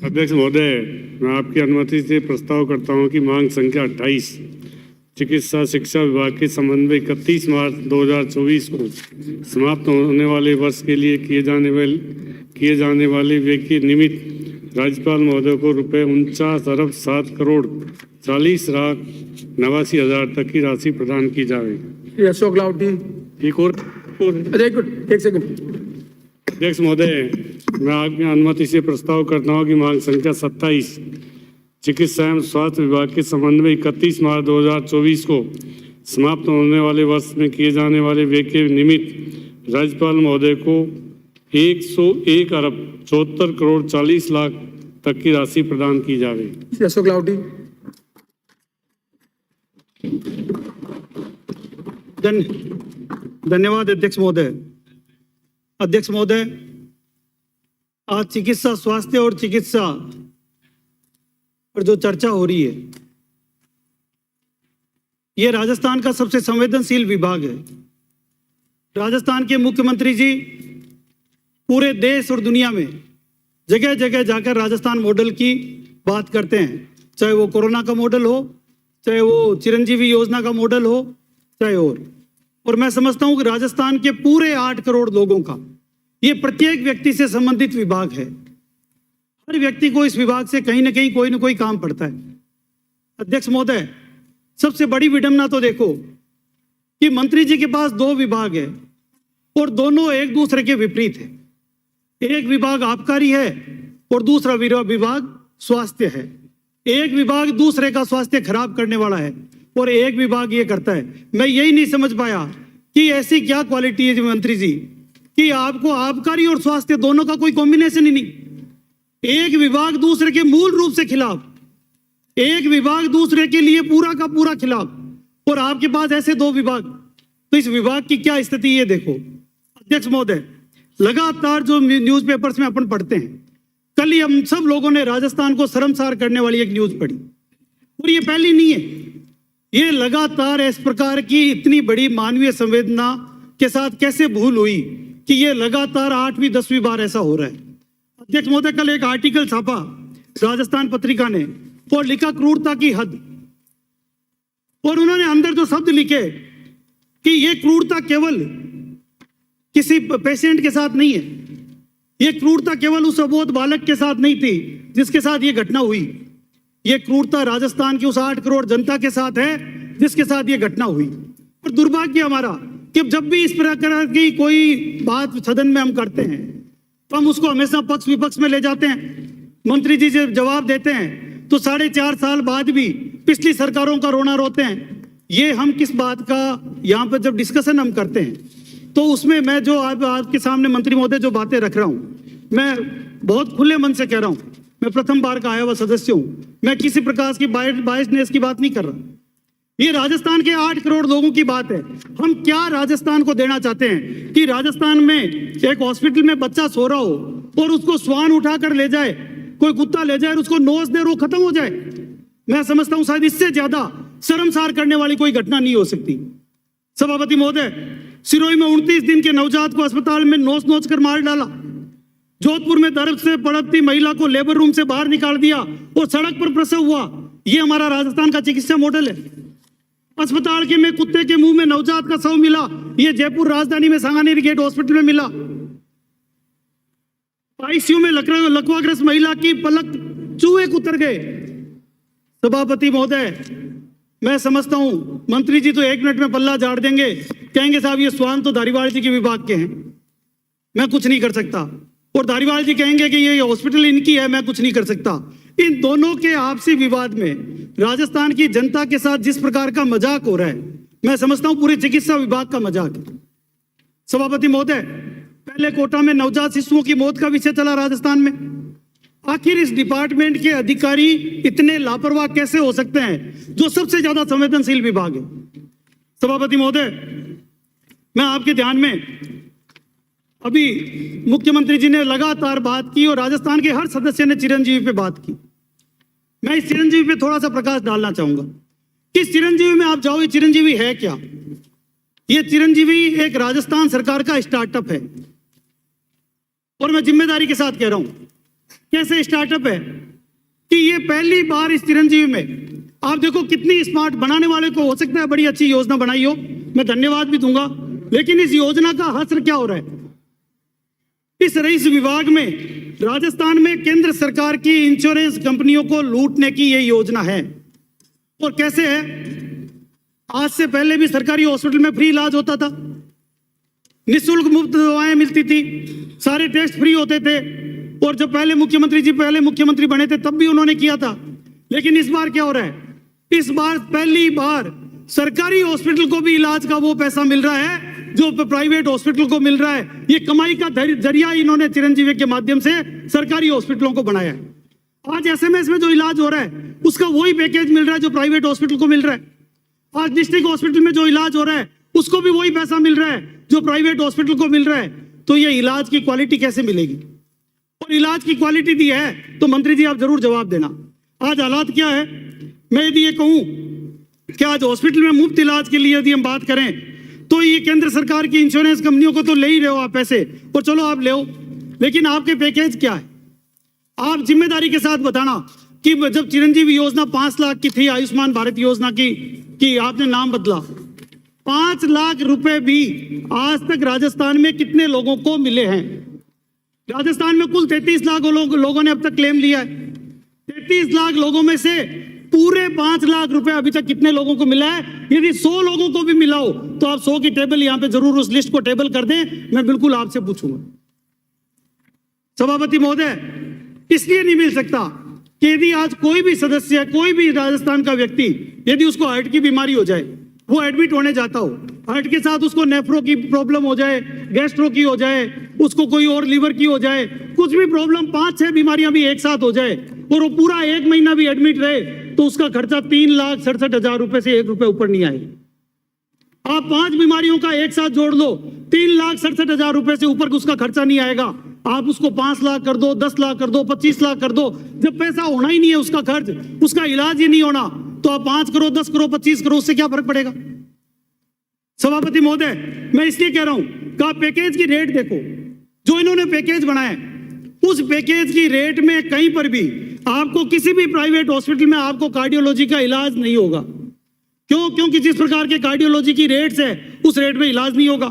अध्यक्ष महोदय, मैं आपकी अनुमति से प्रस्ताव करता हूं कि मांग संख्या 28 चिकित्सा शिक्षा विभाग के संबंध में 31 मार्च 2024 को समाप्त होने वाले वर्ष के लिए किए जाने वाले व्यय के निमित्त राज्यपाल महोदय को रुपये 49,07,40,89,000 तक की राशि प्रदान की जाए। अशोक लावटी। एक और एक सेकंड। अध्यक्ष महोदय, मैं आपकी अनुमति से प्रस्ताव करता हूं कि मांग संख्या 27 चिकित्सा एवं स्वास्थ्य विभाग के संबंध में 31 मार्च 2024 को समाप्त होने वाले वर्ष में किए जाने वाले व्यय के निमित्त राज्यपाल महोदय को 101,74,40,00,000 तक की राशि प्रदान की जाए। अशोक लावटी। धन्यवाद अध्यक्ष महोदय। अध्यक्ष महोदय, आज चिकित्सा स्वास्थ्य और चिकित्सा पर जो चर्चा हो रही है, ये राजस्थान का सबसे संवेदनशील विभाग है। राजस्थान के मुख्यमंत्री जी पूरे देश और दुनिया में जगह जगह जाकर राजस्थान मॉडल की बात करते हैं, चाहे वो कोरोना का मॉडल हो, चाहे वो चिरंजीवी योजना का मॉडल हो, चाहे और मैं समझता हूं कि राजस्थान के पूरे 8 करोड़ लोगों का ये प्रत्येक व्यक्ति से संबंधित विभाग है। हर व्यक्ति को इस विभाग से कहीं ना कहीं कोई ना कोई काम पड़ता है। अध्यक्ष महोदय, सबसे बड़ी विडंबना तो देखो कि मंत्री जी के पास 2 विभाग है और दोनों एक दूसरे के विपरीत है। एक विभाग आबकारी है और दूसरा विभाग स्वास्थ्य है। एक विभाग दूसरे का स्वास्थ्य खराब करने वाला है और एक विभाग ये करता है। मैं यही नहीं समझ पाया कि ऐसी क्या क्वालिटी है मंत्री जी कि आपको आबकारी और स्वास्थ्य दोनों का कोई कॉम्बिनेशन ही नहीं। एक विभाग दूसरे के मूल रूप से खिलाफ, एक विभाग दूसरे के लिए पूरा का पूरा खिलाफ, और आपके पास ऐसे 2 विभाग। तो इस विभाग की क्या स्थिति ये देखो। अध्यक्ष महोदय, लगातार जो न्यूज़पेपर्स में अपन पढ़ते हैं, कल ही हम सब लोगों ने राजस्थान को शर्मसार करने वाली एक न्यूज पढ़ी, और ये पहली नहीं है। ये लगातार इस प्रकार की इतनी बड़ी मानवीय संवेदना के साथ कैसे भूल हुई कि ये लगातार 8वीं 10वीं बार ऐसा हो रहा है। अध्यक्ष महोदय, कल एक आर्टिकल छापा राजस्थान पत्रिका ने और लिखा क्रूरता की हद, और उन्होंने अंदर जो शब्द लिखे कि ये क्रूरता केवल किसी पेशेंट के साथ नहीं है, ये क्रूरता केवल उस अबोध बालक के साथ नहीं थी जिसके साथ ये घटना हुई, ये क्रूरता राजस्थान की उस 8 करोड़ जनता के साथ है जिसके साथ ये घटना हुई। और दुर्भाग्य हमारा कि जब भी इस प्रकार की कोई बात सदन में हम करते हैं तो हम उसको हमेशा पक्ष विपक्ष में ले जाते हैं। मंत्री जी जब जवाब देते हैं तो 4.5 साल बाद भी पिछली सरकारों का रोना रोते हैं। ये हम किस बात का यहाँ पर जब डिस्कशन हम करते हैं तो उसमें मैं जो आपके सामने मंत्री महोदय जो बातें रख रहा हूँ, मैं बहुत खुले मन से कह रहा हूँ, मैं प्रथम बार का आया हुआ सदस्य हूँ, मैं किसी प्रकार की बायसनेस की बात नहीं कर रहा। ये राजस्थान के 8 करोड़ लोगों की बात है। हम क्या राजस्थान को देना चाहते हैं कि राजस्थान में एक हॉस्पिटल में बच्चा सो रहा हो और उसको श्वान उठाकर ले जाए, कोई कुत्ता ले जाए और उसको नोच दे और वो खत्म हो जाए। मैं समझता हूं शायद इससे ज्यादा शर्मसार करने वाली कोई घटना नहीं हो सकती। सभापति महोदय, सिरोही में 29 दिन के नवजात को अस्पताल में नोच कर मार डाला। जोधपुर में दर्द से पड़ती महिला को लेबर रूम से बाहर निकाल दिया और सड़क पर प्रसव हुआ। ये हमारा राजस्थान का चिकित्सा मॉडल है। अस्पताल के में कुत्ते के मुंह में नवजात का शव मिला, ये जयपुर राजधानी में सांगानेर गेट हॉस्पिटल में मिला। आईसीयू में लकवाग्रस्त महिला की पलक चूहे उतर गए। सभापति महोदय, मैं समझता हूं मंत्री जी तो 1 मिनट में पल्ला झाड़ देंगे, कहेंगे साहब ये स्वान तो धारीवाल जी के विभाग के हैं, मैं कुछ नहीं कर सकता, और धारीवाल जी कहेंगे कि ये हॉस्पिटल इनकी है, मैं कुछ नहीं कर सकता। इन दोनों के आपसी विवाद में राजस्थान की जनता के साथ जिस प्रकार का मजाक हो रहा है, मैं समझता हूं पूरे चिकित्सा विभाग का मजाक है। सभापति महोदय, पहले कोटा में नवजात शिशुओं की मौत का विषय चला राजस्थान में। आखिर इस डिपार्टमेंट के अधिकारी इतने लापरवाह कैसे हो सकते हैं जो सबसे ज्यादा संवेदनशील विभाग है। सभापति महोदय, मैं आपके ध्यान में अभी मुख्यमंत्री जी ने लगातार बात की और राजस्थान के हर सदस्य ने चिरंजीवी पे बात की। मैं इस चिरंजीवी पे थोड़ा सा प्रकाश डालना चाहूंगा कि इस चिरंजीवी में आप जाओ, ये चिरंजीवी है क्या। ये चिरंजीवी एक राजस्थान सरकार का स्टार्टअप है और मैं जिम्मेदारी के साथ कह रहा हूं कैसे स्टार्टअप है कि ये पहली बार इस चिरंजीवी में आप देखो कितनी स्मार्ट, बनाने वाले को हो सकता है बड़ी अच्छी योजना बनाई हो, मैं धन्यवाद भी दूंगा, लेकिन इस योजना का हश्र क्या हो रहा है? इस रईस विभाग में राजस्थान में केंद्र सरकार की इंश्योरेंस कंपनियों को लूटने की ये योजना है। और कैसे है? आज से पहले भी सरकारी हॉस्पिटल में फ्री इलाज होता था, निःशुल्क मुफ्त दवाएं मिलती थी, सारे टेस्ट फ्री होते थे। और जब पहले मुख्यमंत्री बने थे तब भी उन्होंने किया था। लेकिन इस बार क्या हो रहा है? इस बार पहली बार सरकारी हॉस्पिटल को भी इलाज का वो पैसा मिल रहा है जो प्राइवेट हॉस्पिटल को मिल रहा है। ये कमाई का जरिया इन्होंने चिरंजीवी के माध्यम से सरकारी हॉस्पिटलों को बनाया है। आज एसएमएस में जो इलाज हो रहा है उसका वही पैकेज मिल रहा है जो प्राइवेट हॉस्पिटल को मिल रहा है। आज डिस्ट्रिक्ट हॉस्पिटल में जो इलाज हो रहा है उसको भी वही पैसा मिल रहा है जो प्राइवेट हॉस्पिटल को मिल रहा है। तो ये इलाज की क्वालिटी कैसे मिलेगी? और इलाज की क्वालिटी दी है तो मंत्री जी आप जरूर जवाब देना। आज हालात क्या है? मैं यदि ये कहूं कि आज हॉस्पिटल में मुफ्त इलाज के लिए यदि हम बात करें तो ये केंद्र सरकार की इंश्योरेंस कंपनियों को तो ले ही रहे हो आप पैसे, और चलो आप ले हो, लेकिन आपके पैकेज क्या है? आप जिम्मेदारी के साथ बताना कि जब चिरंजीवी योजना 5 लाख की थी, आयुष्मान भारत योजना की आपने नाम बदला, 5 लाख रुपए भी आज तक राजस्थान में कितने लोगों को मिले हैं? राजस्थान में कुल 33 लाख लोगों ने अब तक क्लेम लिया है। 33 लाख लोगों में से पूरे 5 लाख रुपए अभी तक कितने लोगों को मिला है? यदि 100 लोगों को भी मिला हो तो आप 100 की टेबल यहां पे जरूर उस लिस्ट को टेबल कर दें, मैं बिल्कुल आपसे पूछूंगा। सभापति महोदय, इसलिए नहीं मिल सकता कि यदि आज कोई भी सदस्य, कोई भी राजस्थान का व्यक्ति यदि उसको हार्ट की बीमारी हो जाए, वो एडमिट होने जाता हो, हार्ट के साथ उसको नेफ्रो की प्रॉब्लम हो जाए, गैस्ट्रो की हो जाए, उसको कोई और लीवर की हो जाए, कुछ भी प्रॉब्लम 5-6 बीमारियां भी एक साथ हो जाए और वो पूरा 1 महीना भी एडमिट रहे तो उसका खर्चा 3,67,000 रुपए से 1 रुपए ऊपर नहीं आएगा। आप 5 बीमारियों का एक साथ जोड़ लो, 3,67,000 रुपए से ऊपर उसका खर्चा नहीं आएगा। आप उसको 5 लाख कर दो, 10 लाख कर दो, 25 लाख कर दो, जब पैसा होना ही नहीं है उसका खर्च, उसका इलाज ही नहीं होना, तो आप 5 करोड़, 10 करोड़, 25 करोड़, उससे क्या फर्क पड़ेगा? सभापति महोदय, मैं इसलिए कह रहा हूं कि आप पैकेज की रेट देखो, जो इन्होंने पैकेज बनाया है उस पैकेज की रेट में कहीं पर भी आपको किसी भी प्राइवेट हॉस्पिटल में आपको कार्डियोलॉजी का इलाज नहीं होगा। क्यों? क्योंकि जिस प्रकार के कार्डियोलॉजी की रेट्स है उस रेट में इलाज नहीं होगा।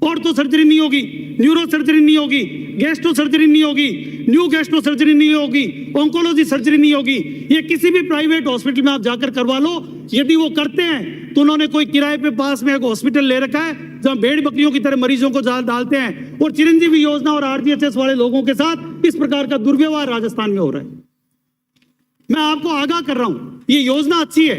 ऑर्थो सर्जरी नहीं होगी, न्यूरो सर्जरी नहीं होगी, गैस्ट्रो सर्जरी नहीं होगी, न्यू गैस्ट्रो सर्जरी नहीं होगी, ऑन्कोलॉजी सर्जरी नहीं होगी। ये किसी भी प्राइवेट हॉस्पिटल में आप जाकर करवा लो। यदि वो करते हैं तो उन्होंने कोई किराए पे पास में एक हॉस्पिटल ले रखा है जहां भेड़ बकरियों की तरह मरीजों को डालते हैं, और चिरंजीवी योजना और आरजीएचएस वाले लोगों के साथ इस प्रकार का दुर्व्यवहार राजस्थान में हो रहा है। मैं आपको आगाह कर रहा हूं, ये योजना अच्छी है,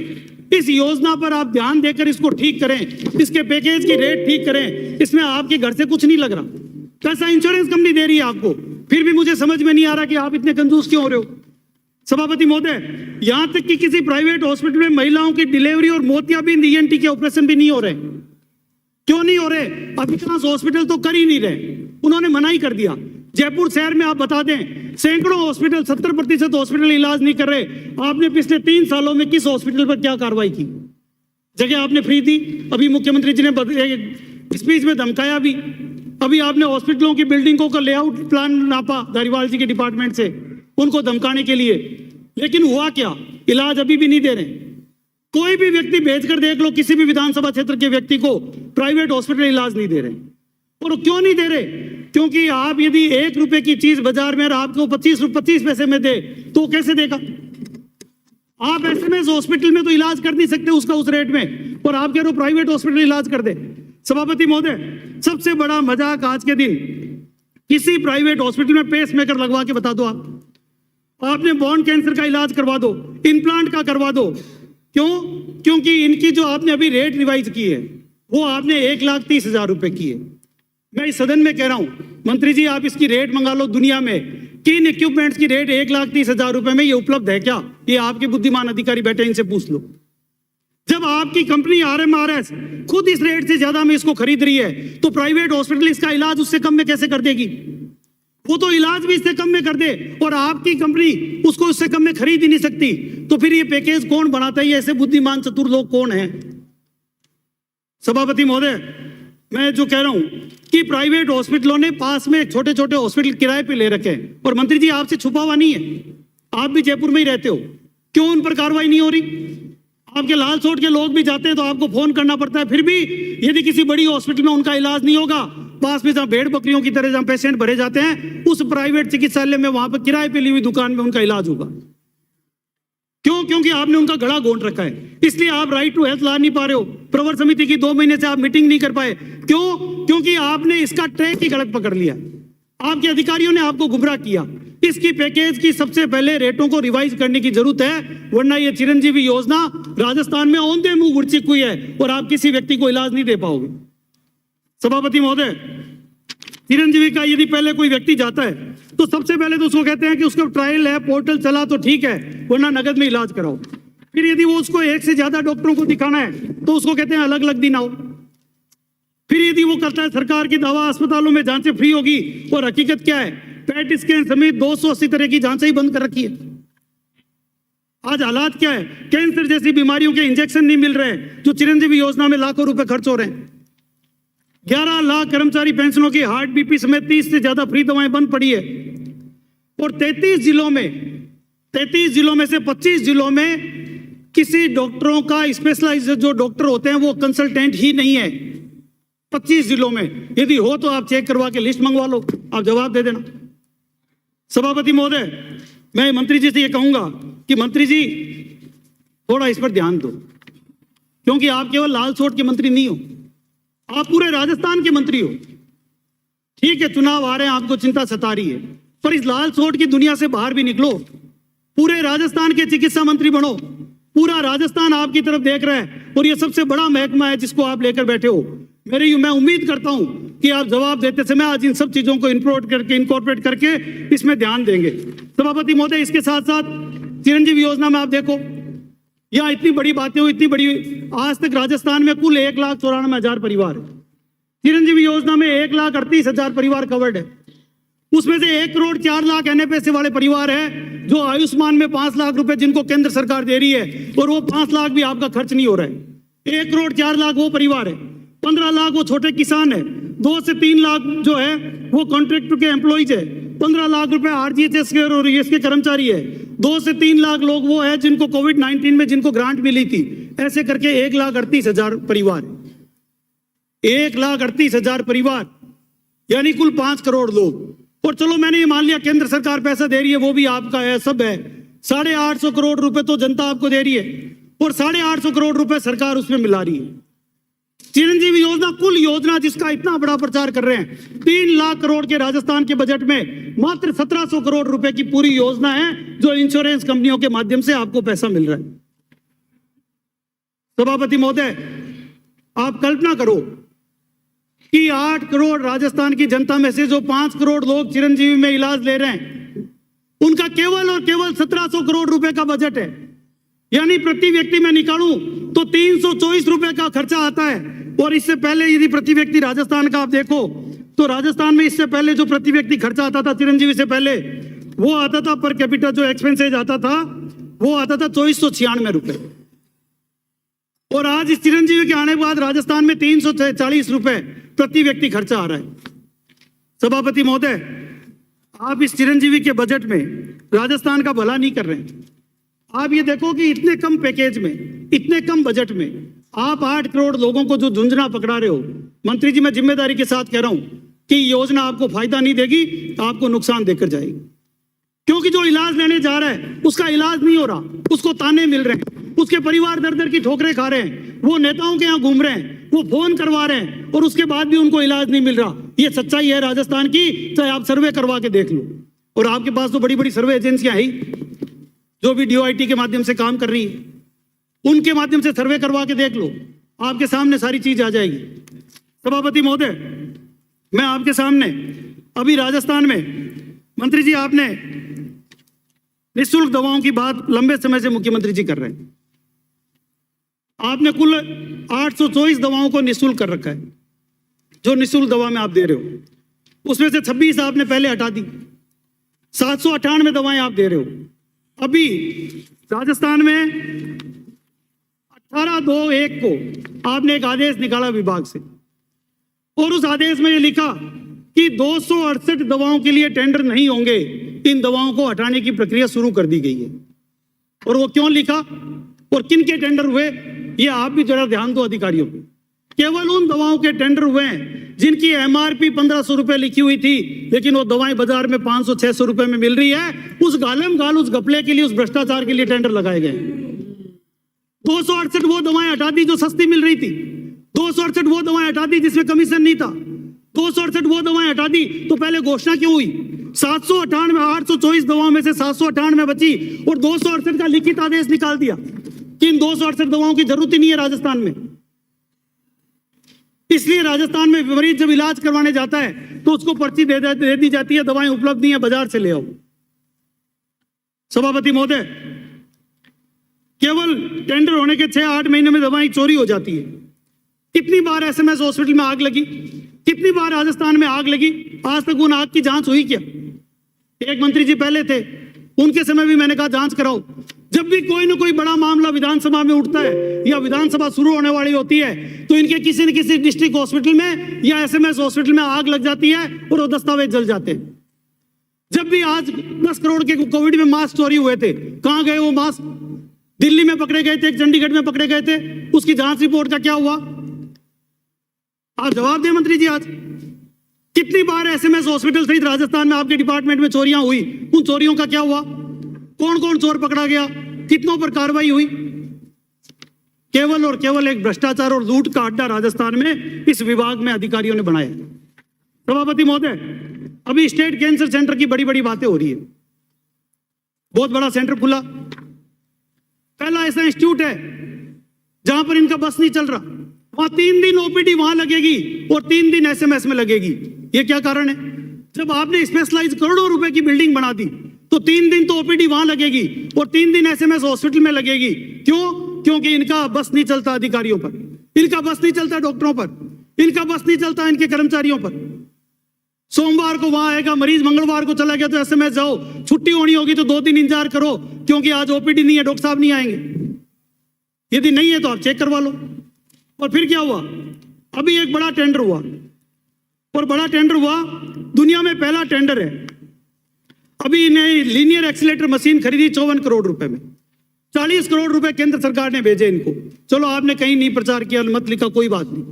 इस योजना पर आप ध्यान देकर इसको ठीक करें, इसके पैकेज की रेट ठीक करें। इसमें आपके घर से कुछ नहीं लग रहा, पैसा इंश्योरेंस कंपनी दे रही है आपको, फिर भी मुझे समझ में नहीं आ रहा कि आप इतने कंजूस क्यों हो रहे हो। सभापति महोदय, यहां तक कि किसी प्राइवेट हॉस्पिटल में महिलाओं की डिलीवरी और मोतियाबिंद ईएनटी के ऑपरेशन भी नहीं हो रहे। क्यों नहीं हो रहे? अधिकांश हॉस्पिटल तो कर ही नहीं रहे, उन्होंने मना ही कर दिया। जयपुर शहर में आप बता दें, सैकड़ों हॉस्पिटल, 70% हॉस्पिटल इलाज नहीं कर रहे। आपने पिछले 3 सालों में किस हॉस्पिटल पर क्या कार्रवाई की? जगह आपने फ्री दी, अभी मुख्यमंत्री जी ने स्पीच में धमकाया भी। अभी आपने हॉस्पिटलों की बिल्डिंगों का लेआउट प्लान नापा धारीवाल जी के डिपार्टमेंट से, उनको धमकाने के लिए, लेकिन हुआ क्या? इलाज अभी भी नहीं दे रहे। कोई भी व्यक्ति भेजकर देख लो, किसी भी विधानसभा क्षेत्र के व्यक्ति को प्राइवेट हॉस्पिटल इलाज नहीं दे रहे। और क्यों नहीं दे रहे? क्योंकि आप यदि 1 रुपए की चीज बाजार में आपको 25 पैसे में दे तो कैसे देगा? आप एसएमएस हॉस्पिटल में तो इलाज कर नहीं सकते उसका उस रेट में, और आप कह रहे हो प्राइवेट हॉस्पिटल इलाज कर दे। सभापति महोदय, सबसे बड़ा मजाक आज के दिन, किसी प्राइवेट हॉस्पिटल में पेस मेकर लगवा के बता दो, आपने बोन कैंसर का इलाज करवा दो, इम्प्लांट का करवा दो। क्यों? क्योंकि इनकी जो आपने अभी रेट रिवाइज की है वो आपने 1,30,000 रुपए की है। मैं इस सदन में कह रहा हूं, मंत्री जी आप इसकी रेट मंगा लो दुनिया में, किन इक्विपमेंट्स की रेट 1,30,000 रुपए में ये उपलब्ध है क्या? ये आपके बुद्धिमान अधिकारी बैठे, इनसे पूछ लो। जब आपकी कंपनी आरएमआरएस खुद इस रेट से ज्यादा में इसको खरीद रही है तो प्राइवेट हॉस्पिटल इसका इलाज उससे कम में कैसे कर देगी? वो तो इलाज भी इससे कम में कर दे और आपकी कंपनी उसको उससे कम में खरीद ही नहीं सकती, तो फिर ये पैकेज कौन बनाता है? ये ऐसे बुद्धिमान चतुर लोग कौन है? सभापति महोदय, मैं जो कह रहा हूं कि प्राइवेट हॉस्पिटलों ने पास में छोटे छोटे हॉस्पिटल किराए पे ले रखे हैं, और मंत्री जी आपसे छुपा हुआ नहीं है, आप भी जयपुर में ही रहते हो, क्यों उन पर कार्रवाई नहीं हो रही? आपके लाल सोट के लोग भी जाते हैं तो आपको फोन करना पड़ता है, फिर भी यदि किसी बड़ी हॉस्पिटल में उनका इलाज नहीं होगा, पास में जहां भेड़ बकरियों की तरह जहां पेशेंट भरे जाते हैं, उस प्राइवेट चिकित्सालय में वहां पर किराए पे ली हुई दुकान में उनका इलाज होगा। क्यों? क्योंकि आपने उनका गला घोंट रखा है, इसलिए आप राइट टू हेल्थ ला नहीं पा रहे हो। प्रवर समिति की 2 महीने से आप मीटिंग नहीं कर पाए, क्यों? क्योंकि आपने इसका ट्रैक ही गलत पकड़ लिया, आपके अधिकारियों ने आपको गुमराह किया। इसकी पैकेज की सबसे पहले रेटों को रिवाइज करने की जरूरत है, वरना ये चिरंजीवी योजना राजस्थान में औंधे मुंह गुड़चिक हुई है और आप किसी व्यक्ति को इलाज नहीं दे पाओगे। सभापति महोदय, चिरंजीवी का यदि पहले कोई व्यक्ति जाता है तो सबसे पहले तो उसको कहते हैं कि उसका ट्रायल है, पोर्टल चला तो ठीक है, वरना नगद में इलाज कराओ। फिर यदि वो उसको 1 से ज्यादा डॉक्टरों को दिखाना है तो उसको कहते हैं अलग अलग दिन आओ। फिर यदि वो करता है सरकार की दवा अस्पतालों में जांचें फ्री होगी, और हकीकत क्या है, पेट स्कैन समेत 280 तरह की जांचें ही बंद कर रखी है। आज हालात क्या है, कैंसर जैसी बीमारियों के इंजेक्शन नहीं मिल रहे हैं, जो चिरंजीवी योजना में लाखों रुपए खर्च हो रहे हैं। 11 लाख कर्मचारी पेंशनों की हार्ट बीपी समेत 30 से ज्यादा फ्री दवाएं बंद पड़ी है, और 33 जिलों में से 25 जिलों में किसी डॉक्टरों का स्पेशलाइज्ड जो डॉक्टर होते हैं वो कंसल्टेंट ही नहीं है। 25 जिलों में, यदि हो तो आप चेक करवा के लिस्ट मंगवा लो, आप जवाब दे देना। सभापति महोदय, मैं मंत्री जी से ये कहूंगा कि मंत्री जी थोड़ा इस पर ध्यान दो, क्योंकि आप केवल लाल सोट के मंत्री नहीं हो, आप पूरे राजस्थान के मंत्री हो। ठीक है, चुनाव आ रहे हैं, आपको चिंता सता रही है, पर इस लाल सोट की दुनिया से बाहर भी निकलो, पूरे राजस्थान के चिकित्सा मंत्री बनो। पूरा राजस्थान आपकी तरफ देख रहा है, और ये सबसे बड़ा महकमा है जिसको आप लेकर बैठे हो। मैं उम्मीद करता हूं कि आप जवाब देते समय आज इन सब चीजों को इनकॉर्पोरेट करके इसमें ध्यान देंगे। सभापति महोदय, इसके साथ साथ चिरंजीवी योजना में आप देखो, यहाँ इतनी बड़ी बातें हुई, इतनी बड़ी, आज तक राजस्थान में कुल 1,94,000 परिवार है। चिरंजीवी योजना में 1,38,000 परिवार कवर्ड है, उसमें से 1,04,00,000 NFS वाले परिवार है, जो आयुष्मान में 5 लाख रुपए जिनको केंद्र सरकार दे रही है, और वो 5 लाख भी आपका खर्च नहीं हो रहा है। 1,04,00,000 वो परिवार है, 15 लाख वो छोटे किसान है, 2 से 3 लाख जो है वो कॉन्ट्रैक्टर के एम्प्लॉइज है, 15 लाख रुपए RGHS के और ES के कर्मचारी है, 2 से 3 लाख लोग वो है जिनको कोविड-19 में जिनको ग्रांट मिली थी। ऐसे करके 1,38,000 परिवार, 1,38,000 परिवार, यानी कुल 5 करोड़ लोग। और चलो मैंने ये मान लिया केंद्र सरकार पैसा दे रही है, वो भी आपका है, सब है। 850 करोड़ रुपए तो जनता आपको दे रही है, और 850 करोड़ रुपए सरकार उसमें मिला रही है। चिरंजीवी योजना, कुल योजना जिसका इतना बड़ा प्रचार कर रहे हैं, 3 लाख करोड़ के राजस्थान के बजट में मात्र 1700 करोड़ रुपए की पूरी योजना है, जो इंश्योरेंस कंपनियों के माध्यम से आपको पैसा मिल रहा है। सभापति महोदय, आप कल्पना करो कि 8 करोड़ राजस्थान की जनता में से जो 5 करोड़ लोग चिरंजीवी में इलाज ले रहे हैं, उनका केवल और केवल 1700 करोड़ रुपए का बजट है। यानी प्रति व्यक्ति में निकालूं तो 324 रुपए का खर्चा आता है। और इससे पहले यदि प्रति व्यक्ति राजस्थान का आप देखो तो राजस्थान में इससे पहले जो प्रति व्यक्ति खर्चा आता था चिरंजीवी से पहले, वो आता था पर कैपिटा जो एक्सपेंसेज आता था वो आता था 2496 रुपए, और आज इस चिरंजीवी के आने के बाद राजस्थान में 340 रुपए प्रति व्यक्ति खर्चा आ रहा है। सभापति महोदय, आप इस चिरंजीवी के बजट में राजस्थान का भला नहीं कर रहे हैं। आप ये देखो कि इतने कम पैकेज में, इतने कम बजट में आप 8 करोड़ लोगों को जो झुंझुना पकड़ा रहे हो। मंत्री जी, मैं जिम्मेदारी के साथ कह रहा हूं कि योजना आपको फायदा नहीं देगी, आपको नुकसान देकर जाएगी। क्योंकि जो इलाज लेने जा रहा है उसका इलाज नहीं हो रहा, उसको ताने मिल रहे हैं, उसके परिवार दर दर की ठोकरें खा रहे हैं, वो नेताओं के यहाँ घूम रहे हैं, वो फोन करवा रहे हैं, और उसके बाद भी उनको इलाज नहीं मिल रहा। ये सच्चाई है राजस्थान की, चाहे आप सर्वे करवा के देख लो। और आपके पास तो बड़ी बड़ी सर्वे एजेंसियां हैं जो भी DOIT के माध्यम से काम कर रही है, उनके माध्यम से सर्वे करवा के देख लो, आपके सामने सारी चीज आ जाएगी। सभापति महोदय, मैं आपके सामने अभी राजस्थान में, मंत्री जी आपने निःशुल्क दवाओं की बात लंबे समय से मुख्यमंत्री जी कर रहे हैं। आपने कुल 824 दवाओं को निःशुल्क कर रखा है, जो निःशुल्क दवा में आप दे रहे हो। उसमें से 26 आपने पहले हटा दी, 798 दवाएं आप दे रहे हो। अभी राजस्थान में 18/2/1 को आपने एक आदेश निकाला विभाग से और उस आदेश में ये लिखा कि 268 दवाओं के लिए टेंडर नहीं होंगे, इन दवाओं को हटाने की प्रक्रिया शुरू कर दी गई है। और वो क्यों लिखा और किन के टेंडर हुए, ये आप भी जरा ध्यान दो अधिकारियों को। केवल उन दवाओं के टेंडर हुए हैं जिनकी एमआरपी 1500 रुपए लिखी हुई थी, लेकिन वो दवाएं बाजार में 500-600 रुपए में मिल रही है। उस गालम गाल, उस घपले के लिए, उस भ्रष्टाचार के लिए टेंडर लगाए गए। 268 वो दवाएं हटा दी जो सस्ती मिल रही थी, 268 वो दवाएं हटा दी जिसमें कमीशन नहीं था, 268 वो दवाएं हटा दी। तो पहले घोषणा क्यों हुई? 798 824 दवाओं में से 798 बची और 268 का लिखित आदेश निकाल दिया कि इन 268 दवाओं की जरूरत ही नहीं है राजस्थान में। इसलिए राजस्थान में मरीज जब इलाज करवाने जाता है तो उसको पर्ची दे दी जाती है, दवाएं उपलब्ध नहीं है, बाजार से ले आओ। सभापति महोदय, केवल टेंडर होने के 6-8 महीने में दवाएं चोरी हो जाती है। कितनी बार एसएमएस हॉस्पिटल में आग लगी, कितनी बार राजस्थान में आग लगी, आज तक उन आग की जांच हुई क्या? एक मंत्री जी पहले थे, उनके समय भी मैंने कहा जांच कराओ। जब भी कोई ना कोई बड़ा मामला विधानसभा में उठता है या विधानसभा शुरू होने वाली होती है तो इनके किसी न किसी डिस्ट्रिक्ट हॉस्पिटल में या एसएमएस हॉस्पिटल में आग लग जाती है और वो दस्तावेज जल जाते हैं। जब भी आज 10 करोड़ के कोविड में मास्क चोरी हुए थे, कहां गए वो मास्क? दिल्ली में पकड़े गए थे, चंडीगढ़ में पकड़े गए थे, उसकी जांच रिपोर्ट का क्या हुआ? आप जवाब दें मंत्री जी। आज कितनी बार एसएमएस हॉस्पिटल सहित राजस्थान में आपके डिपार्टमेंट में चोरियां हुई, उन चोरियों का क्या हुआ? कौन कौन चोर पकड़ा गया, कितनों पर कार्रवाई हुई? केवल और केवल एक भ्रष्टाचार और लूट का अड्डा राजस्थान में इस विभाग में अधिकारियों ने बनाया। सभापति महोदय, अभी स्टेट कैंसर सेंटर की बड़ी बड़ी बातें हो रही है। बहुत बड़ा सेंटर खुला, पहला ऐसा इंस्टीट्यूट है जहां पर इनका बस नहीं चल रहा, वहां 3 दिन ओपीडी वहां लगेगी और 3 दिन एसएमएस में लगेगी। ये क्या कारण है? जब आपने स्पेशलाइज करोड़ों रुपए की बिल्डिंग बना दी तो 3 दिन तो ओपीडी वहां लगेगी और 3 दिन एसएमएस हॉस्पिटल में लगेगी। क्यों? क्योंकि इनका बस नहीं चलता अधिकारियों पर, इनका बस नहीं चलता डॉक्टरों पर, इनका बस नहीं चलता इनके कर्मचारियों पर। सोमवार को वहां आएगा मरीज, मंगलवार को चला गया तो एसएमएस जाओ, छुट्टी होनी होगी तो 2 दिन इंतजार करो क्योंकि आज ओपीडी नहीं है, डॉक्टर साहब नहीं आएंगे। यदि नहीं है तो आप चेक करवा लो। और फिर क्या हुआ? अभी एक बड़ा टेंडर हुआ, और बड़ा टेंडर हुआ, दुनिया में पहला टेंडर है। अभी इन्हें लीनियर एक्सीलेटर मशीन खरीदी 54 करोड़ रुपए में, 40 करोड़ रुपए केंद्र सरकार ने भेजे इनको। चलो आपने कहीं नहीं प्रचार किया, मत लिखा, कोई बात नहीं।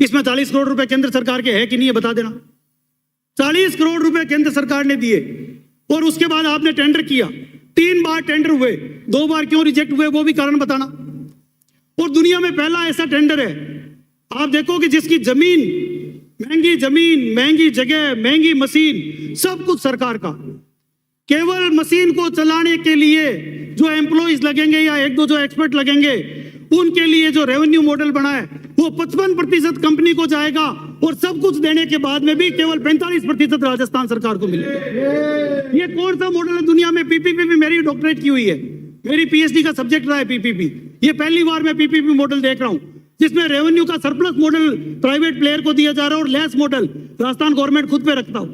इसमें 40 करोड़ रुपए केंद्र सरकार के है कि नहीं है बता देना। 40 करोड़ रुपए केंद्र सरकार ने दिए और उसके बाद आपने टेंडर किया। 3 बार टेंडर हुए, 2 बार क्यों रिजेक्ट हुए वो भी कारण बताना। और दुनिया में पहला ऐसा टेंडर है, आप देखो कि जिसकी जमीन, महंगी जगह, महंगी मशीन, सब कुछ सरकार का। केवल मशीन को चलाने के लिए जो एम्प्लॉइज लगेंगे या 1-2 जो एक्सपर्ट लगेंगे, उनके लिए जो रेवेन्यू मॉडल बना है वो 55% कंपनी को जाएगा और सब कुछ देने के बाद में भी केवल 45% राजस्थान सरकार को मिलेगा। ये कौन सा मॉडल है दुनिया में? पीपीपी में मेरी डॉक्टरेट की हुई है, मेरी पीएचडी का सब्जेक्ट रहा है पीपीपी। ये पहली बार मैं पीपीपी मॉडल देख रहा हूं जिसमें रेवेन्यू का सरप्लस मॉडल प्राइवेट प्लेयर को दिया जा रहा है और लेस मॉडल राजस्थान गवर्नमेंट खुद पे रखता हो।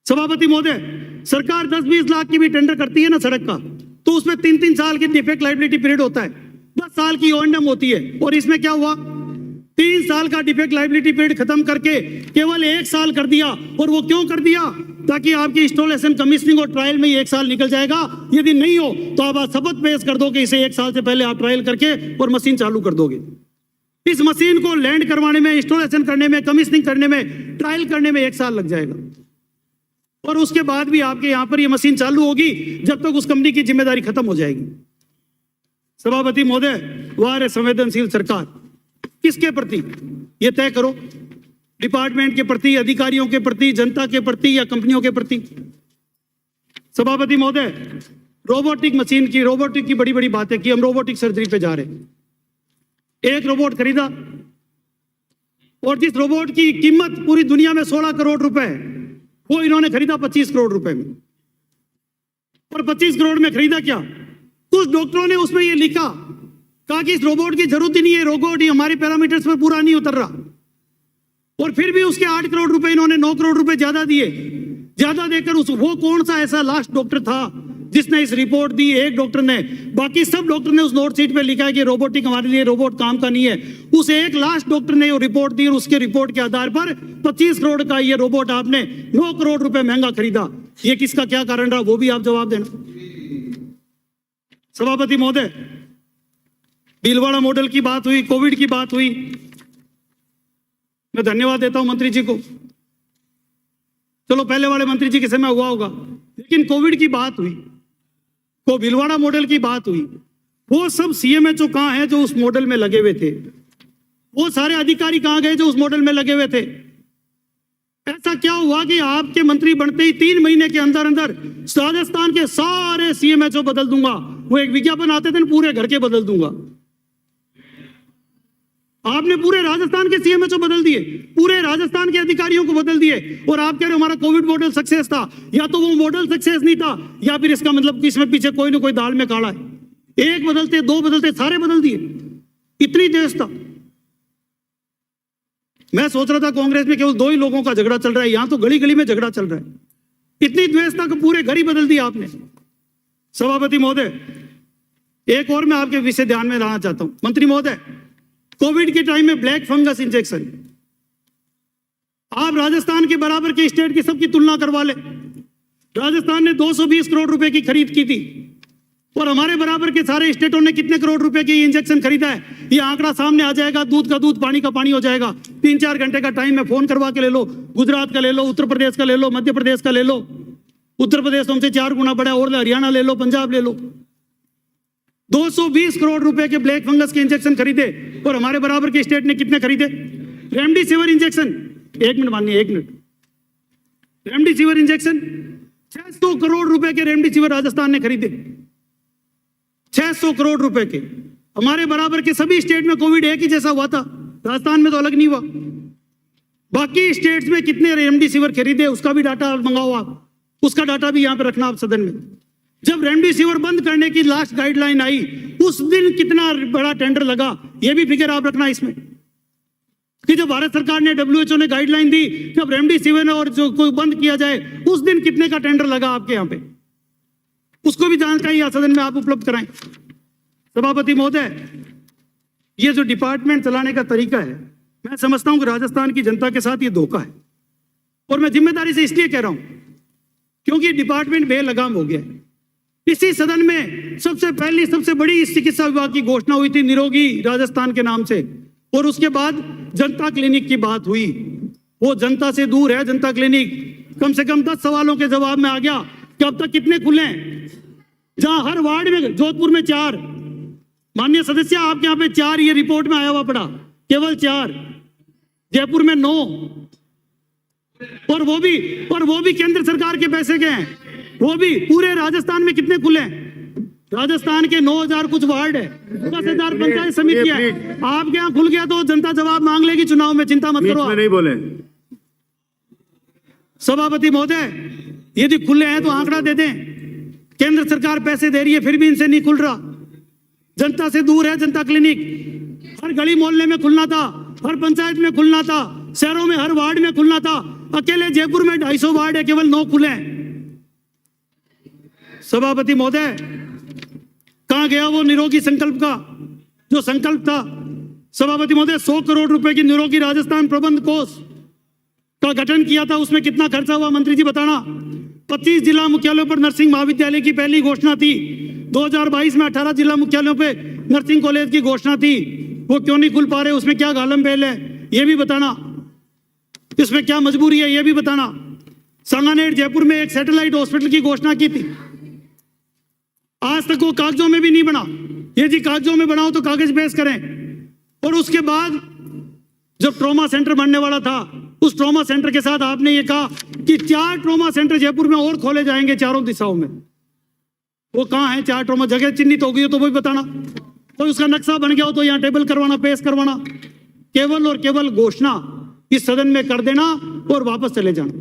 सभापति महोदय, सरकार 10-20 लाख की भी टेंडर करती है ना सड़क का, तो उसमें 3-3 साल की डिफेक्ट लायबिलिटी पीरियड होता है, 10 साल की ओएनएम होती है। और इसमें क्या हुआ? 3 साल का डिफेक्ट लायबिलिटी पीरियड खत्म करके केवल 1 साल कर दिया। और वो क्यों कर दिया? ताकि आपकी इंस्टॉलेशन, कमीशनिंग और ट्रायल में 1 साल निकल जाएगा। यदि नहीं हो तो आप आज शपथ पेश कर दो कि इसे 1 साल से पहले आप ट्रायल करके और मशीन चालू कर दोगे। इस मशीन को लैंड करवाने में, इंस्टॉलेशन करने में, कमीशनिंग करने में, ट्रायल करने में 1 साल लग जाएगा। और उसके बाद भी आपके यहां पर ये मशीन चालू होगी जब तक उस कंपनी की जिम्मेदारी खत्म हो जाएगी। सभापति महोदय, वाह संवेदनशील सरकार, किसके प्रति ये तय करो? डिपार्टमेंट के प्रति, अधिकारियों के प्रति, जनता के प्रति या कंपनियों के प्रति? सभापति महोदय, रोबोटिक मशीन की, रोबोटिक की बड़ी बड़ी बातें की, हम रोबोटिक सर्जरी पे जा रहे हैं। एक रोबोट खरीदा और जिस रोबोट की कीमत पूरी दुनिया में 16 करोड़ रुपए है, वो इन्होंने खरीदा 25 करोड़ रुपए में। और 25 करोड़ में खरीदा क्या? कुछ डॉक्टरों ने उसमें ये लिखा, कहा कि इस रोबोट की जरूरत ही नहीं है, रोबोट ही हमारे पैरामीटर्स पर पूरा नहीं उतर रहा। और फिर भी उसके 8 करोड़ रुपए इन्होंने 9 करोड़ रुपए ज्यादा दिए। ज्यादा देकर वो कौन सा ऐसा लास्ट डॉक्टर था जिसने इस रिपोर्ट दी, एक डॉक्टर ने, बाकी सब डॉक्टर ने उस नोट शीट पे लिखा है कि रोबोटिक हमारे लिए रोबोट काम का नहीं है। उस एक लास्ट डॉक्टर ने वो रिपोर्ट दी और उसके रिपोर्ट के आधार पर 25 करोड़ का ये रोबोट आपने 9 करोड़ रुपए महंगा खरीदा। ये किसका क्या कारण रहा, वो भी आप जवाब देना। सभापति महोदय, भीलवाड़ा मॉडल की बात हुई, कोविड की बात हुई, मैं धन्यवाद देता हूं मंत्री जी को। चलो पहले वाले मंत्री जी के समय हुआ होगा, लेकिन कोविड की बात हुई, को भीलवाड़ा मॉडल की बात हुई, वो सब सीएमएचओ कहां है जो उस मॉडल में लगे हुए थे? वो सारे अधिकारी कहां गए जो उस मॉडल में लगे हुए थे? ऐसा क्या हुआ कि आपके मंत्री बनते ही 3 महीने के अंदर अंदर राजस्थान के सारे सीएमएचओ बदल दूंगा? वो एक विज्ञापन आते थे ना, पूरे घर के बदल दूंगा। आपने पूरे राजस्थान के सीएमएचओ बदल दिए, पूरे राजस्थान के अधिकारियों को बदल दिए, और आप कह रहे हो हमारा कोविड मॉडल सक्सेस था। या तो वो मॉडल सक्सेस नहीं था, या फिर इसका मतलब कि इसमें पीछे कोई ना कोई दाल में काला है। एक बदलते, 2 बदलते, सारे बदल दिए। इतनी देश था। मैं सोच रहा था कांग्रेस में केवल 2 ही लोगों का झगड़ा चल रहा है, यहां तो गली गली में झगड़ा चल रहा है। इतनी द्वेष था कि पूरे घर ही बदल दिया आपने। सभापति महोदय, एक और मैं आपके विषय ध्यान में लाना चाहता हूं। मंत्री महोदय, कोविड के टाइम में ब्लैक फंगस इंजेक्शन, आप राजस्थान के बराबर के स्टेट की सबकी तुलना करवा ले। राजस्थान ने 220 करोड़ रुपए की खरीद की थी, और हमारे बराबर के सारे स्टेटों ने कितने करोड़ रुपए की इंजेक्शन खरीदा है? ये आंकड़ा सामने आ जाएगा, दूध का दूध, पानी का पानी हो जाएगा। 3-4 घंटे का टाइम है, फोन करवा के ले लो। गुजरात का ले लो, उत्तर प्रदेश का ले लो, मध्य प्रदेश का ले लो। उत्तर प्रदेश तुमसे 4 गुना बड़ा, और हरियाणा ले लो, पंजाब ले लो। 220 करोड़ रुपए के ब्लैक फंगस के इंजेक्शन खरीदे, और हमारे बराबर के स्टेट ने कितने खरीदे? रेमडेसिविर इंजेक्शन, 1 मिनट मानिए, 1 मिनट। रेमडेसिविर इंजेक्शन 600 करोड़ रुपए के रेमडेसिविर राजस्थान ने खरीदे, 600 करोड़ रुपए के। हमारे बराबर के सभी स्टेट में कोविड एक ही जैसा हुआ था, राजस्थान में तो अलग नहीं हुआ। बाकी स्टेट्स में कितने रेमडेसिविर खरीदे उसका भी डाटा मंगाओ आप, उसका डाटा भी यहां पे रखना आप सदन में। जब रेमडेसिविर बंद करने की लास्ट गाइडलाइन आई, उस दिन कितना बड़ा टेंडर लगा, यह भी फिगर आप रखना इसमें। कि जब भारत सरकार ने, WHO ने गाइडलाइन दी जब रेमडेसिविर और जो कोई बंद किया जाए, उस दिन कितने का टेंडर लगा आपके यहाँ पे, उसको भी जानकारी या सदन में आप उपलब्ध कराएं। सभापति महोदय, ये जो डिपार्टमेंट चलाने का तरीका है, मैं समझता हूं कि राजस्थान की जनता के साथ ये धोखा है। और मैं जिम्मेदारी से इसलिए कह रहा हूं क्योंकि डिपार्टमेंट बेलगाम हो गया है। इसी सदन में सबसे पहली, सबसे बड़ी चिकित्सा विभाग की घोषणा हुई थी निरोगी राजस्थान के नाम से, और उसके बाद जनता क्लिनिक की बात हुई। वो जनता से दूर है जनता क्लिनिक। कम से कम 10 सवालों के जवाब में आ गया कि अब तक कितने खुले हैं, जहां हर वार्ड में, जोधपुर में 4, माननीय सदस्य आपके यहाँ पे 4, ये रिपोर्ट में आया हुआ पड़ा, केवल 4, जयपुर में 9, और वो भी केंद्र सरकार के पैसे के हैं। वो भी पूरे राजस्थान में कितने खुले हैं? राजस्थान के 9000 कुछ वार्ड है, 10,000 पंचायत समितियां है। आपके यहाँ खुल गया तो जनता जवाब मांग लेगी चुनाव में, चिंता मत करो। नहीं बोले। सभापति महोदय, यदि खुले हैं तो आंकड़ा दे दें। केंद्र सरकार पैसे दे रही है, फिर भी इनसे नहीं खुल रहा। जनता से दूर है जनता क्लिनिक। हर गली मोहल्ले में खुलना था, हर पंचायत में खुलना था, शहरों में हर वार्ड में खुलना था। अकेले जयपुर में 250 वार्ड है, केवल 9 खुले हैं। सभापति महोदय, कहां गया वो निरोगी संकल्प का जो संकल्प था? सभापति महोदय, 100 करोड़ रुपए की निरोगी राजस्थान प्रबंध कोष का गठन किया था, उसमें कितना खर्चा हुआ मंत्री जी बताना? 25 जिला मुख्यालयों पर नर्सिंग महाविद्यालय की पहली घोषणा थी। 2022 में 18 जिला मुख्यालयों पे नर्सिंग कॉलेज की घोषणा थी। वो क्यों नहीं खुल पा रहे, उसमें क्या गालम बेल है, ये भी बताना। इसमें क्या मजबूरी है, ये भी बताना। सांगानेर जयपुर में एक सैटेलाइट हॉस्पिटल की घोषणा की थी, आज तक वो कागजों में भी नहीं बना। ये जी कागजों में बनाओ तो कागज पेश करें। और उसके बाद जब ट्रॉमा सेंटर बनने वाला था, उस ट्रॉमा सेंटर के साथ आपने ये कहा कि 4 ट्रॉमा सेंटर जयपुर में और खोले जाएंगे चारों दिशाओं में। वो कहाँ है 4 ट्रॉमा? जगह चिन्हित हो गई हो तो वही बताना, कोई उसका नक्शा बन गया हो तो यहाँ टेबल करवाना, पेश करवाना। केवल और केवल घोषणा इस सदन में कर देना और वापस चले जाना।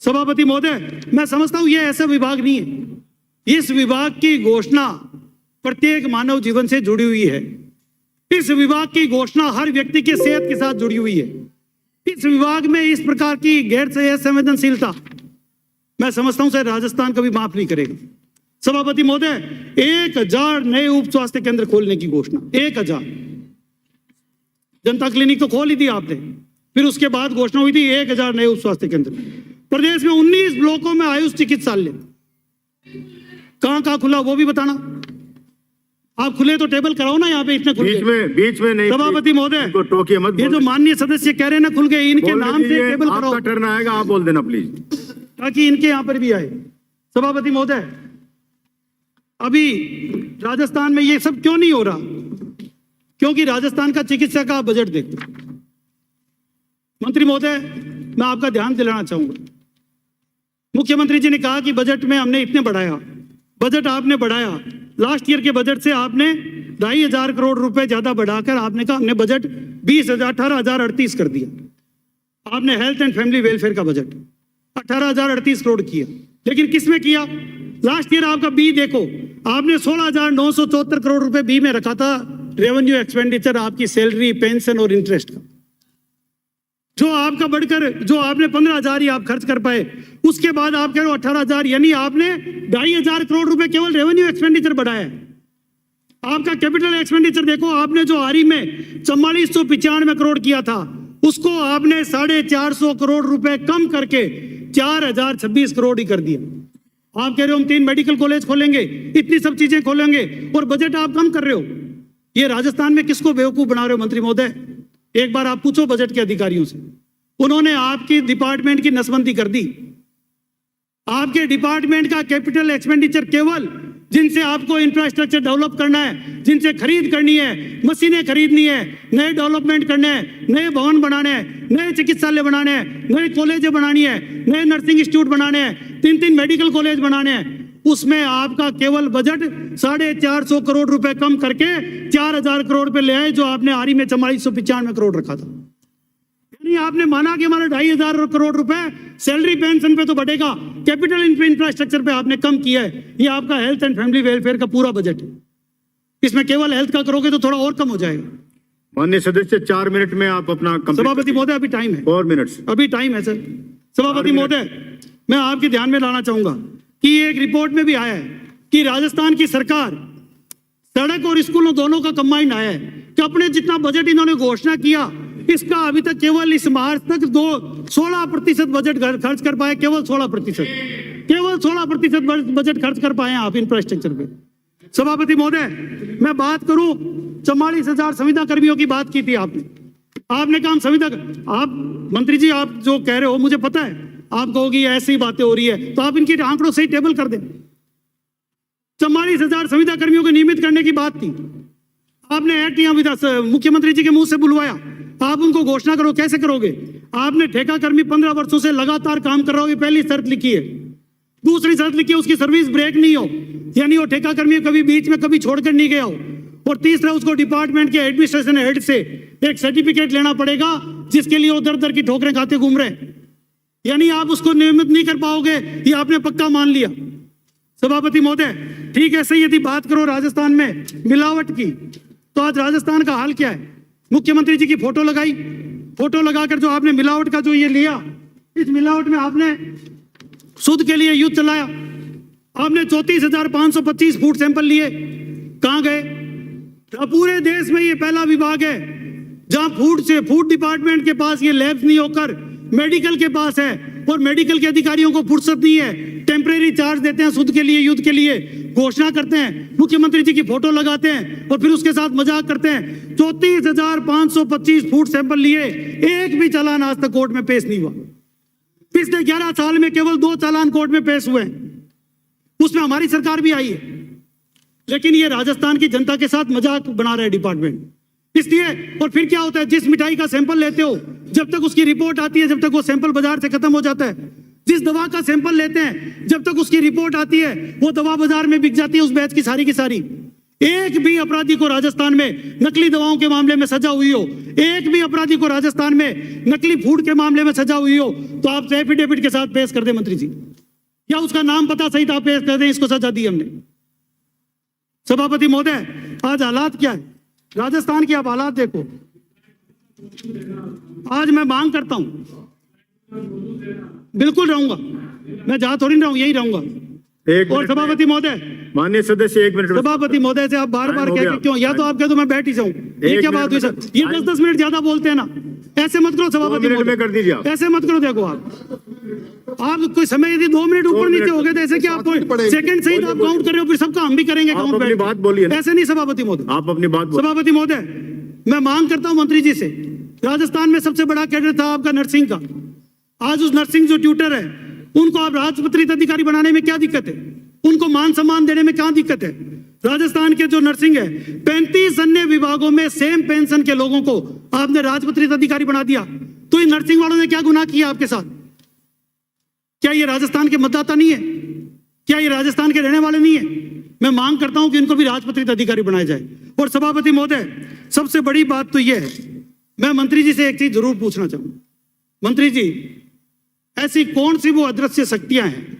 सभापति महोदय, मैं समझता हूं ये ऐसा विभाग नहीं है। इस विभाग की घोषणा प्रत्येक मानव जीवन से जुड़ी हुई है। इस विभाग की घोषणा हर व्यक्ति के सेहत के साथ जुड़ी हुई है। इस विभाग में इस प्रकार की गैर संवेदनशीलता मैं समझता हूं शायद राजस्थान कभी माफ नहीं करेगा। सभापति महोदय, 1000 नए उप स्वास्थ्य केंद्र खोलने की घोषणा। 1000 जनता क्लिनिक तो खोल ही दी आपने, फिर उसके बाद घोषणा हुई थी 1000 नए उप स्वास्थ्य केंद्र। प्रदेश में 19 ब्लॉकों में आयुष चिकित्सालय, कहां कहां खुला वो भी बताना। आप खुले तो टेबल कराओ ना यहाँ पे, इतने खुल गए। बीच में नहीं। सभापति महोदय, टोकिए मत। ये जो माननीय सदस्य कह रहे हैं ना खुल गए, इनके नाम से टेबल कराओ। आपका टर्न आएगा, आप बोल देना प्लीज, ताकि इनके यहाँ पर भी आए। सभापति महोदय, अभी राजस्थान में ये सब क्यों नहीं हो रहा? क्योंकि राजस्थान का चिकित्सा का बजट देखते। मंत्री महोदय, मैं आपका ध्यान दिलाना चाहूंगा, मुख्यमंत्री जी ने कहा कि बजट में हमने इतने बढ़ाया, बजट आपने बढ़ाया। लास्ट ईयर के बजट से आपने 2500 करोड़ रुपए ज्यादा बढ़ाकर आपने कहा हमने बजट 18,038 कर दिया। आपने हेल्थ एंड फैमिली वेलफेयर का बजट 18,038 करोड़ किया, लेकिन किस में किया? लास्ट ईयर आपका बी देखो, आपने 16,974 करोड़ रुपए बी में रखा था, रेवेन्यू एक्सपेंडिचर आपकी सैलरी, पेंशन और इंटरेस्ट का, जो आपका बढ़कर जो आपने 15,000 ही आप खर्च कर पाए। उसके बाद आप कह रहे हो 18,000, यानी आपने 2,500 करोड़ रुपए केवल रेवेन्यू एक्सपेंडिचर बढ़ाया है। आपका कैपिटल एक्सपेंडिचर देखो, आपने जो आरी में 4495 करोड़ किया था, उसको आपने 450 करोड़ रुपए कम करके 4,026 करोड़ ही कर दिया। आप कह रहे हो हम 3 मेडिकल कॉलेज खोलेंगे, इतनी सब चीजें खोलेंगे, और बजट आप कम कर रहे हो। ये राजस्थान में किसको बेवकूफ बना रहे हो मंत्री महोदय? एक बार आप पूछो बजट के अधिकारियों से, उन्होंने आपकी डिपार्टमेंट की नसबंदी कर दी। आपके डिपार्टमेंट का कैपिटल एक्सपेंडिचर केवल जिनसे आपको इंफ्रास्ट्रक्चर डेवलप करना है, जिनसे खरीद करनी है, मशीनें खरीदनी है, नए डेवलपमेंट करने हैं, नए भवन बनाने हैं, नए चिकित्सालय बनाने हैं, नए कॉलेज बनानी है, नए नर्सिंग इंस्टीट्यूट बनाने हैं, 3-3 मेडिकल कॉलेज बनाने हैं, उसमें आपका केवल बजट 450 करोड़ रुपए कम करके 4,000 करोड़ पे ले आए, जो आपने आरी में 4495 करोड़ रखा था। यानी आपने माना कि हमारा 2,500 करोड़ रुपए सैलरी पेंशन पे तो बढ़ेगा, कैपिटल इंफ्रास्ट्रक्चर पे आपने कम किया है। ये आपका हेल्थ एंड फैमिली वेलफेयर का पूरा बजट है। इसमें केवल हेल्थ का करोगे तो थोड़ा और कम हो जाएगा। माननीय सदस्य, 4 मिनट में आप अपना सभापति महोदय, अभी टाइम है, 4 मिनट्स अभी टाइम है सर। सभापति महोदय, मैं आपके ध्यान में लाना चाहूंगा कि एक रिपोर्ट में भी आया है कि राजस्थान की सरकार सड़क और स्कूलों दोनों का कंबाइंड आया है कि अपने जितना बजट इन्होंने घोषणा किया, इसका अभी तक केवल इस मार्च तक 16% बजट खर्च कर पाए, केवल 16% बजट खर्च कर पाए आप इंफ्रास्ट्रक्चर पे। सभापति महोदय, मैं बात करूं 44,000 संविदा कर्मियों की बात की थी आपने। आपने कहा संविदा, आप मंत्री जी आप जो कह रहे हो मुझे पता है, आप कहोगी ऐसी ही बातें हो रही है, तो आप इनकी आंकड़ों से ही टेबल कर दें। 44,000 संविदा कर्मियों को नियमित करने की बात थी, आपने एक्ट यहाँ मुख्यमंत्री जी के मुंह से बुलवाया। आप उनको घोषणा करो, कैसे करोगे? आपने ठेका कर्मी 15 वर्षों से लगातार काम कर रहा हो, ये पहली शर्त लिखी है। दूसरी शर्त लिखी है उसकी सर्विस ब्रेक नहीं हो, यानी वो ठेका कर्मी कभी बीच में कभी छोड़कर नहीं गया हो। और तीसरा, उसको डिपार्टमेंट के एडमिनिस्ट्रेशन हेड से एक सर्टिफिकेट लेना पड़ेगा, जिसके लिए वो दर दर की ठोकरें खाते घूम रहे हैं। यानी आप उसको नियमित नहीं कर पाओगे, ये आपने पक्का मान लिया। सभापति महोदय, ठीक है, सही यदि बात करो राजस्थान में मिलावट की, तो आज राजस्थान का हाल क्या है? मुख्यमंत्री जी की फोटो लगाई, फोटो लगाकर जो आपने मिलावट का जो ये लिया, इस मिलावट में आपने शुद्ध के लिए युद्ध चलाया। आपने 34,525 फूड सैंपल लिए, कहां गए? पूरे देश में ये पहला विभाग है जहां फूड डिपार्टमेंट के पास ये लैब्स नहीं होकर मेडिकल के पास है, और मेडिकल के अधिकारियों को फुर्सत नहीं है, टेम्परेरी चार्ज देते हैं शुद्ध के लिए, युद्ध के लिए घोषणा करते हैं, मुख्यमंत्री जी की फोटो लगाते हैं और फिर उसके साथ मजाक करते हैं। 34,525 फूड सैंपल लिए, एक भी चालान आज तक कोर्ट में पेश नहीं हुआ। पिछले 11 साल में केवल 2 चालान कोर्ट में पेश हुए हैं, उसमें हमारी सरकार भी आई है। लेकिन ये राजस्थान की जनता के साथ मजाक बना रहे डिपार्टमेंट, इसलिए। और फिर क्या होता है, जिस मिठाई का सैंपल लेते हो, जब तक उसकी रिपोर्ट आती है, जब तक वो सैंपल बाजार से खत्म हो जाता है। जिस दवा का सैंपल लेते हैं, जब तक उसकी रिपोर्ट आती है, वो दवा बाजार में बिक जाती है उस बैच की सारी। एक भी अपराधी को राजस्थान में नकली दवाओं के मामले में सजा हुई हो, एक भी अपराधी को राजस्थान में नकली फूड के मामले में सजा हुई हो, तो आप एफिडेविट के साथ पेश कर दें मंत्री जी, या उसका नाम पता सहित आप पेश कर दें, इसको सजा दी हमने। सभापति महोदय, आज हालात क्या है राजस्थान की? आप हालात देखो। आज मैं मांग करता हूं, बिल्कुल रहूंगा, मैं जहां थोड़ी ना रहूं, यही रहूंगा। एक और मिनट में- सभापति महोदय, माननीय सदस्य 1 मिनट में। सभापति महोदय से आप बार बार टाइम हो कह गया। के क्यों, या तो आप कह दो मैं बैठ ही जाऊं, ये एक क्या मिनट बात हुई में- सर? ये 10-10 मिनट ज्यादा बोलते हैं ना, ऐसे मत करो 2 सभापति मिनट में महोदय, कर दीजिए आप। ऐसे मत करो। देखो आप कोई समय यदि 2 मिनट ऊपर नीचे हो गए तो ऐसे क्या आप सेकंड सहित आप काउंट कर रहे हो, फिर सबका हम भी करेंगे आप काउंट अपनी बैठ के। बात बोलिए ना। ऐसे नहीं सभापति महोदय। आप अपनी बात बोलिए। सभापति महोदय, मैं मांग करता हूं मंत्री जी से, राजस्थान में सबसे बड़ा कैडर था आपका नर्सिंग का, आज उस नर्सिंग जो ट्यूटर है उनको आप राजपत्रित अधिकारी बनाने में क्या दिक्कत है? उनको मान सम्मान देने में क्या दिक्कत है? राजस्थान के जो नर्सिंग है 35 अन्य विभागों में सेम पेंशन के लोगों को आपने राजपत्रित अधिकारी बना दिया, तो ये नर्सिंग वालों ने क्या गुनाह किया आपके साथ? क्या ये राजस्थान के मतदाता नहीं है? क्या ये राजस्थान के रहने वाले नहीं है? मैं मांग करता हूं कि इनको भी राजपत्रित अधिकारी बनाया जाए। और सभापति महोदय, सबसे बड़ी बात तो यह है, मैं मंत्री जी से एक चीज जरूर पूछना चाहूंगा। मंत्री जी, ऐसी कौन सी वो अदृश्य शक्तियां हैं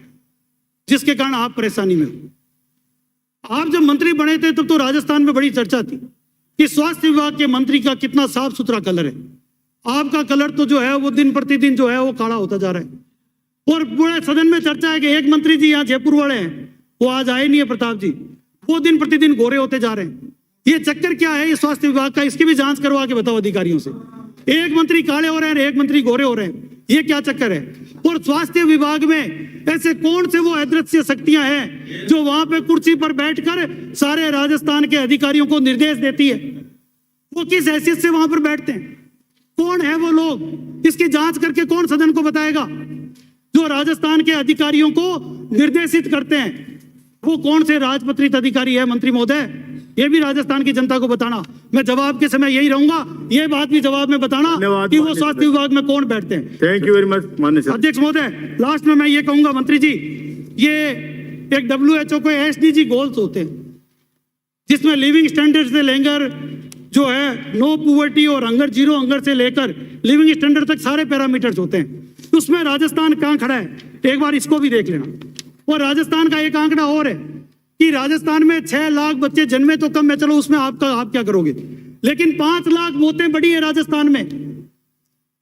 जिसके कारण आप परेशानी में हो? आप जब मंत्री बने थे तब तो राजस्थान में बड़ी चर्चा थी कि स्वास्थ्य विभाग के मंत्री का कितना साफ सुथरा कलर है। आपका कलर तो जो है वो दिन प्रतिदिन जो है वो काला होता जा रहा है, और पूरे सदन में चर्चा है कि एक मंत्री जी यहाँ जयपुर वाले हैं, वो आज आए नहीं है प्रताप जी, वो दिन प्रतिदिन गोरे होते जा रहे हैं। ये चक्कर क्या है ये स्वास्थ्य विभाग का? इसकी भी जांच करवा के बताओ अधिकारियों से। एक मंत्री काले हो रहे हैं, एक मंत्री गोरे हो रहे हैं, ये क्या चक्कर है? और स्वास्थ्य विभाग में ऐसे कौन से वो अदृश्य शक्तियां हैं जो वहां पे कुर्सी पर बैठकर सारे राजस्थान के अधिकारियों को निर्देश देती है? वो किस हैसियत से वहां पर बैठते हैं? कौन है वो लोग? इसकी जांच करके कौन सदन को बताएगा? जो राजस्थान के अधिकारियों को निर्देशित करते हैं वो कौन से राजपत्रित अधिकारी है? मंत्री महोदय, ये भी राजस्थान की जनता को बताना। मैं जवाब के समय यही रहूंगा, ये बात भी जवाब में बताना धन्यवाद कि वो माननीय स्वास्थ्य विभाग में कौन बैठते हैं। थैंक यू वेरी मच माननीय सदस्य। अध्यक्ष महोदय, लास्ट में मैं ये कहूंगा मंत्री जी, ये एक WHO के SDG गोल्स होते हैं जिसमें लिविंग स्टैंडर्ड से लेकर जो है नो पुवर्टी और हंगर, जीरो हंगर से लेकर लिविंग स्टैंडर्ड तक सारे पैरामीटर्स होते हैं। उसमें राजस्थान कहाँ खड़ा है, एक बार इसको भी देख लेना। और राजस्थान का एक आंकड़ा और है कि राजस्थान में 6 लाख बच्चे जन्मे तो कम है, चलो उसमें आप क्या करोगे, लेकिन 5 लाख मौतें बढ़ी है राजस्थान में।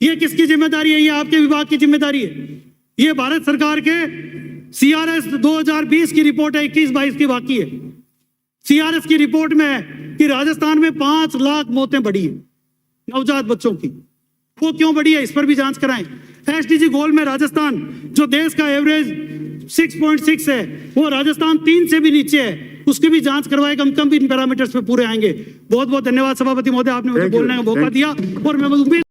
ये किसकी जिम्मेदारी है? ये आपके विभाग की जिम्मेदारी है। ये भारत सरकार के CRS 2020 की रिपोर्ट है, 21-22 की बाकी है। CRS की रिपोर्ट में है कि राजस्थान में 5 लाख मौतें बढ़ी है नवजात बच्चों की। वो क्यों बढ़ी है, इस पर भी जांच कराएं। SDG गोल में राजस्थान, जो देश का एवरेज 6.6 है, वो राजस्थान 3 से भी नीचे है, उसकी भी जांच करवाए, कम इन पैरामीटर्स पे पूरे आएंगे। बहुत बहुत धन्यवाद सभापति महोदय, आपने मुझे Thank you. बोलने का मौका Thank दिया और मैं उम्मीद